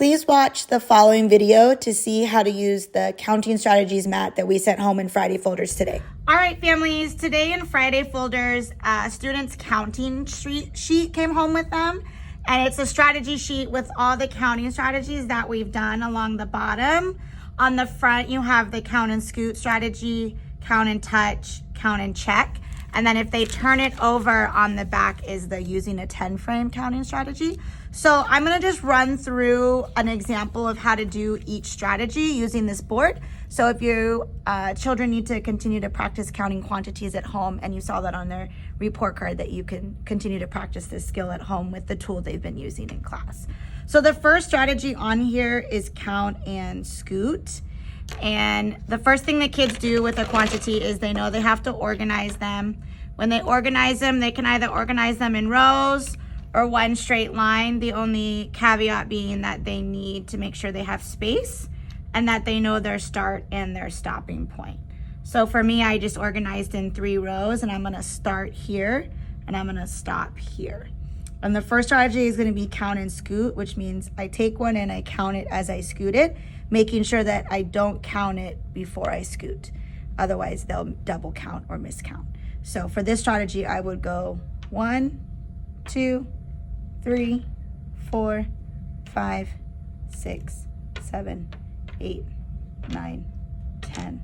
Please watch the following video to see how to use the counting strategies mat that we sent home in Friday folders today. All right, families, today in Friday folders, students' counting sheet came home with them. And it's a strategy sheet with all the counting strategies that we've done along the bottom. On the front, you have the count and scoot strategy, count and touch, count and check. And then if they turn it over, on the back is the using a 10 frame counting strategy. So I'm gonna just run through an example of how to do each strategy using this board. So if you children need to continue to practice counting quantities at home, and you saw that on their report card, that you can continue to practice this skill at home with the tool they've been using in class. So the first strategy on here is count and scoot. And the first thing that kids do with a quantity is they know they have to organize them. When they organize them, they can either organize them in rows or one straight line. The only caveat being that they need to make sure they have space and that they know their start and their stopping point. So for me, I just organized in 3 rows, and I'm gonna start here and I'm gonna stop here. And the first strategy is gonna be count and scoot, which means I take one and I count it as I scoot it, making sure that I don't count it before I scoot. Otherwise, they'll double count or miscount. So for this strategy, I would go 1, 2, 3, 4, 5, 6, 7, 8, 9, 10,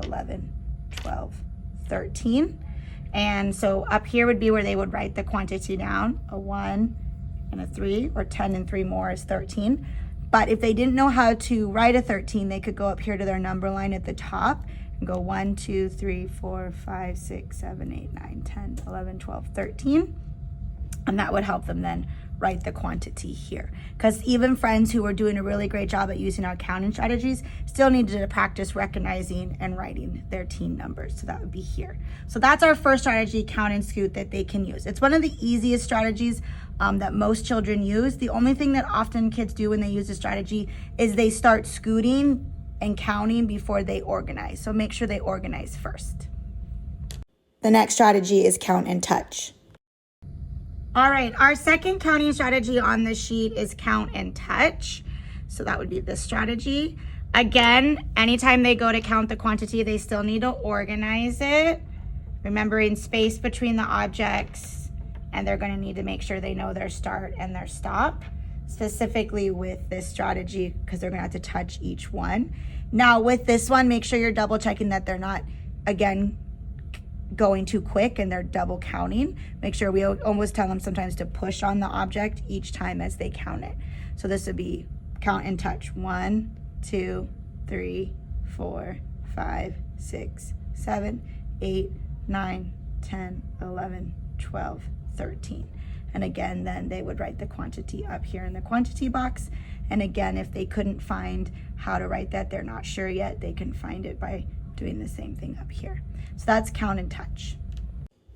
11, 12, 13. And so up here would be where they would write the quantity down, a 1 and a 3, or 10 and 3 more is 13. But if they didn't know how to write a 13, they could go up here to their number line at the top and go 1, 2, 3, 4, 5, 6, 7, 8, 9, 10, 11, 12, 13. And that would help them then write the quantity here. Because even friends who were doing a really great job at using our counting strategies still needed to practice recognizing and writing their teen numbers. So that would be here. So that's our first strategy, count and scoot, that they can use. It's one of the easiest strategies that most children use. The only thing that often kids do when they use this strategy is they start scooting and counting before they organize. So make sure they organize first. The next strategy is count and touch. All right, our second counting strategy on the sheet is count and touch. So that would be this strategy. Again, anytime they go to count the quantity, they still need to organize it, remembering space between the objects, and they're gonna need to make sure they know their start and their stop, specifically with this strategy, because they're gonna have to touch each one. Now with this one, make sure you're double checking that they're not, again, going too quick and they're double counting. Make sure, we almost tell them sometimes to push on the object each time as they count it. So this would be count and touch. 1, 2, 3, 4, 5, 6, 7, 8, 9, 10, 11, 12, 13. And again, then they would write the quantity up here in the quantity box. And again, if they couldn't find how to write that, they're not sure yet, they can find it by doing the same thing up here. So that's count and touch.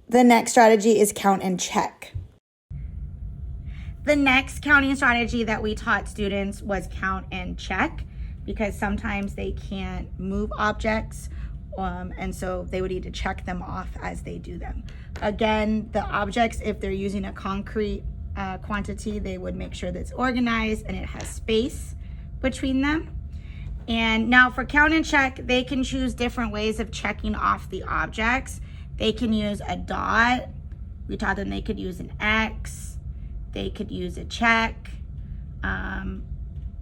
The next strategy is count and check. The next counting strategy that we taught students was count and check, because sometimes they can't move objects, and so they would need to check them off as they do them. Again, the objects, if they're using a concrete quantity, they would make sure that it's organized and it has space between them. And now for count and check, they can choose different ways of checking off the objects. They can use a dot. We taught them they could use an X. They could use a check.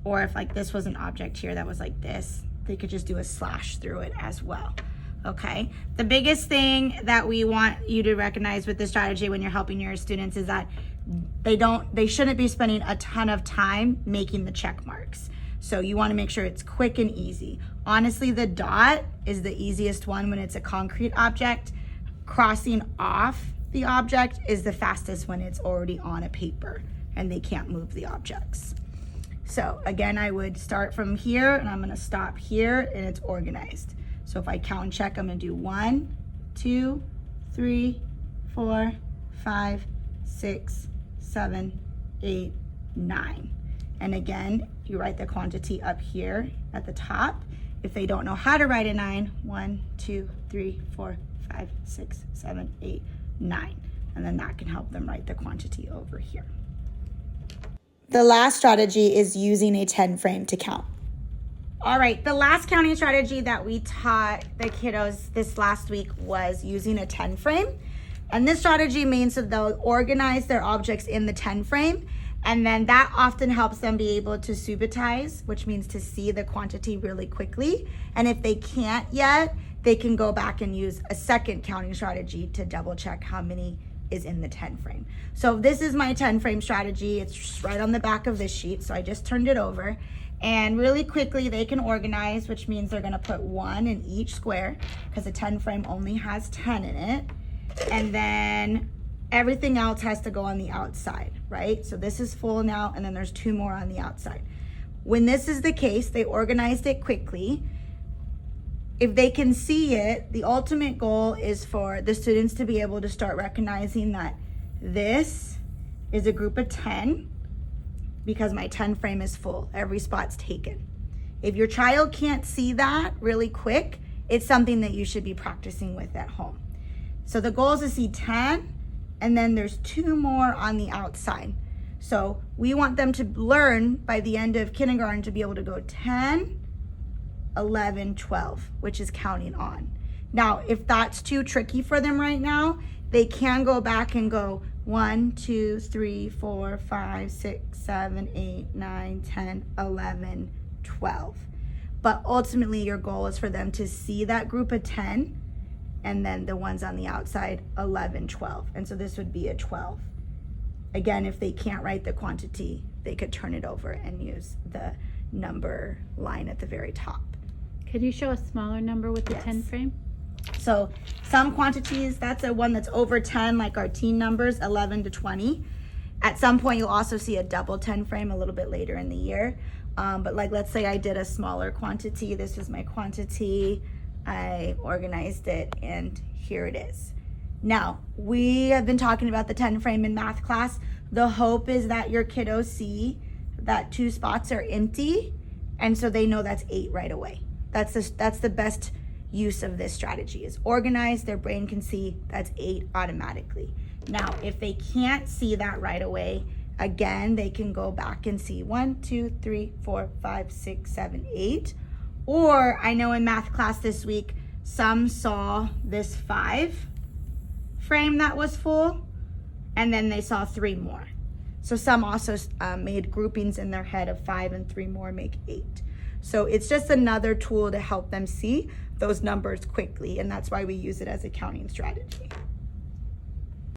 Or if like this was an object here that was like this, they could just do a slash through it as well. Okay. The biggest thing that we want you to recognize with this strategy when you're helping your students is that they shouldn't be spending a ton of time making the check marks. So you want to make sure it's quick and easy. Honestly, the dot is the easiest one when it's a concrete object. Crossing off the object is the fastest when it's already on a paper and they can't move the objects. So again, I would start from here and I'm going to stop here, and it's organized. So if I count and check, I'm going to do 1, 2, 3, 4, 5, 6, 7, 8, 9. And again, you write the quantity up here at the top. If they don't know how to write a 9, 1, 2, 3, 4, 5, 6, 7, 8, 9. And then that can help them write the quantity over here. The last strategy is using a 10 frame to count. All right, the last counting strategy that we taught the kiddos this last week was using a 10 frame. And this strategy means that they'll organize their objects in the 10 frame, and then that often helps them be able to subitize, which means to see the quantity really quickly. And if they can't yet, they can go back and use a second counting strategy to double check how many is in the 10 frame. So this is my 10 frame strategy. It's right on the back of this sheet. So I just turned it over, and really quickly they can organize, which means they're gonna put 1 in each square because the 10 frame only has 10 in it. And then everything else has to go on the outside, right? So this is full now, and then there's 2 more on the outside. When this is the case, they organized it quickly. If they can see it, the ultimate goal is for the students to be able to start recognizing that this is a group of 10 because my 10 frame is full. Every spot's taken. If your child can't see that really quick, it's something that you should be practicing with at home. So the goal is to see 10, and then there's 2 more on the outside. So we want them to learn by the end of kindergarten to be able to go 10, 11, 12, which is counting on. Now, if that's too tricky for them right now, they can go back and go 1, 2, 3, 4, 5, 6, 7, 8, 9, 10, 11, 12. But ultimately your goal is for them to see that group of 10, and then the ones on the outside, 11, 12. And so this would be a 12. Again, if they can't write the quantity, they could turn it over and use the number line at the very top. Could you show a smaller number with the 10 frame? So some quantities, that's a one that's over 10, like our teen numbers, 11 to 20. At some point, you'll also see a double 10 frame a little bit later in the year. But like, let's say I did a smaller quantity. This is my quantity. I organized it, and here it is. Now, we have been talking about the 10 frame in math class. The hope is that your kiddos see that 2 spots are empty, and so they know that's 8 right away. That's the best use of this strategy, is organize. Their brain can see that's 8 automatically. Now, if they can't see that right away, again, they can go back and see 1, 2, 3, 4, 5, 6, 7, 8. Or I know in math class this week, some saw this 5 frame that was full, and then they saw 3 more. So some also made groupings in their head of 5 and 3 more make 8. So it's just another tool to help them see those numbers quickly, and that's why we use it as a counting strategy.